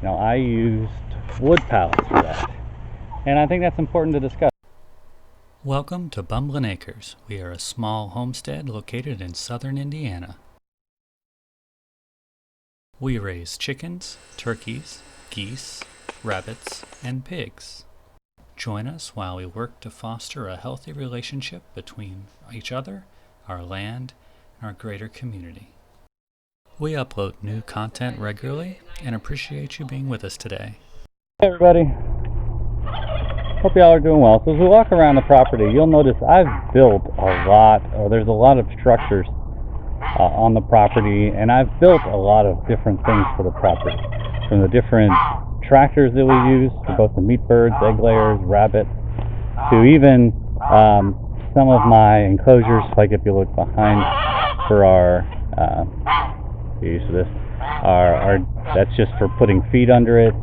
I used wood pallets for that, and I think that's important to discuss. Welcome to Bumblin' Acres. We are a small homestead located in southern Indiana. We raise chickens, turkeys, geese, rabbits, and pigs. Join us while we work to foster a healthy relationship between each other, our land, and our greater community. We upload new content regularly and appreciate you being with us today. Hey everybody, hope y'all are doing well. So as we walk around the property, you'll notice I've built a lot, there's a lot of structures on the property, and I've built a lot of different things for the property. From the different tractors that we use for both the meat birds, egg layers, rabbits, to even some of my enclosures, like if you look behind for our get used to this, that's just for putting feed under it,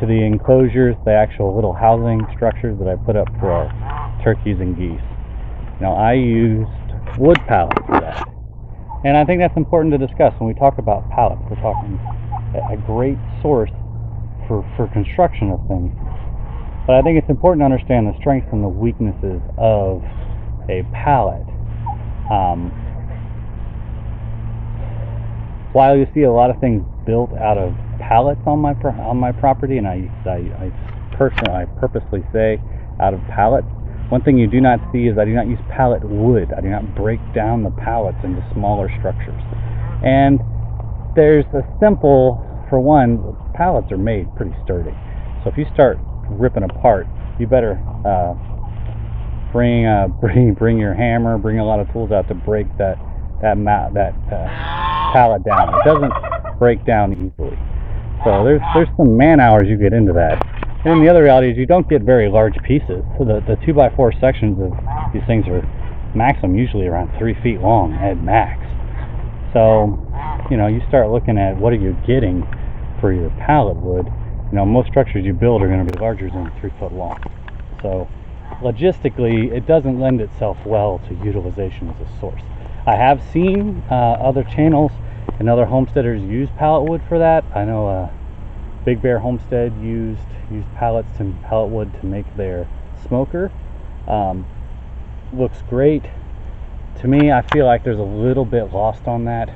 to the enclosures, the actual little housing structures that I put up for our turkeys and geese. I used wood pallets for that, and I think that's important to discuss when we talk about pallets. We're talking a great source for construction of things, but I think it's important to understand the strengths and the weaknesses of a pallet. While you see a lot of things built out of pallets on my property, and I purposely say out of pallets, one thing you do not see is I do not use pallet wood. I do not break down the pallets into smaller structures. And there's a simple, for one, pallets are made pretty sturdy. So if you start ripping apart, you better bring your hammer, bring a lot of tools out to break that pallet down. It doesn't break down easily. So there's some man hours you get into that. And then the other reality is you don't get very large pieces. So the 2x4 sections of these things are maximum usually around 3 feet long at max. So you start looking at what are you getting for your pallet wood. Most structures you build are going to be larger than 3 foot long. So logistically, it doesn't lend itself well to utilization as a source. I have seen other channels and other homesteaders use pallet wood for that. I know Big Bear Homestead used pallet wood to make their smoker. Looks great. To me, I feel like there's a little bit lost on that.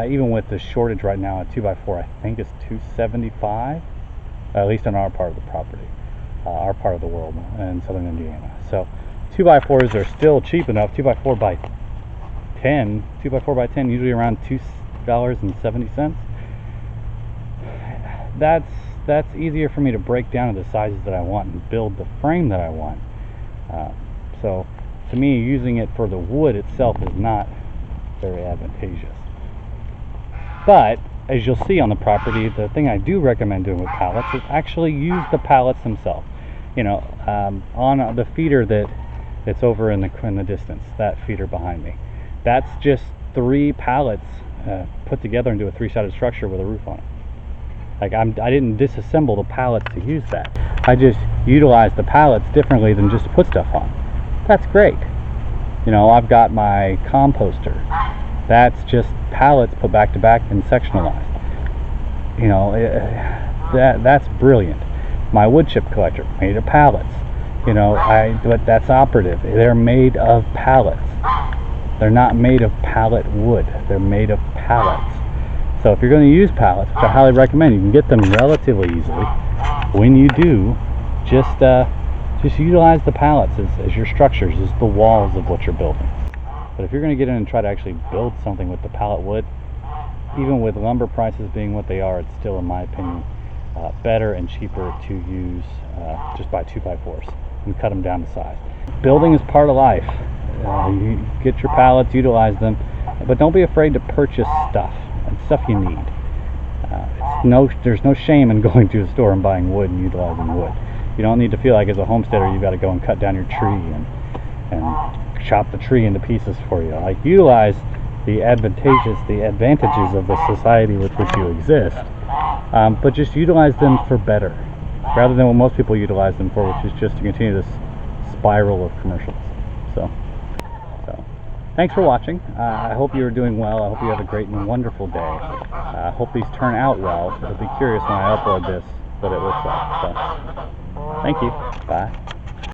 Even with the shortage right now, a 2x4 I think is $275, at least on our part of the property, our part of the world in southern Indiana. So 2x4s are still cheap enough. 2x4 by 10 usually around $2.70. That's easier for me to break down to the sizes that I want and build the frame that I want. So to me, using it for the wood itself is not very advantageous. But as you'll see on the property, the thing I do recommend doing with pallets is actually use the pallets themselves. On the feeder that's over in the distance, that feeder behind me, that's just 3 pallets put together into a 3-sided structure with a roof on it. Like I didn't disassemble the pallets to use that. I just utilized the pallets differently than just to put stuff on. That's great. I've got my composter. That's just pallets put back to back and sectionalized. That's brilliant. My wood chip collector made of pallets. But that's operative. They're made of pallets. They're not made of pallet wood. They're made of pallets. So if you're going to use pallets, which I highly recommend, you can get them relatively easily. When you do, just utilize the pallets as your structures, as the walls of what you're building. But if you're going to get in and try to actually build something with the pallet wood, even with lumber prices being what they are, it's still, in my opinion, better and cheaper to use just buy 2x4s and cut them down to size. Building is part of life. You get your pallets, utilize them, but don't be afraid to purchase stuff you need. There's no shame in going to a store and buying wood and utilizing wood. You don't need to feel like as a homesteader you've got to go and cut down your tree and chop the tree into pieces for you. Utilize the advantages of the society with which you exist, but just utilize them for better, rather than what most people utilize them for, which is just to continue this spiral of commercials. So thanks for watching. I hope you're doing well. I hope you have a great and wonderful day. I hope these turn out well. I'll be curious when I upload this what it looks like. So, thank you. Bye.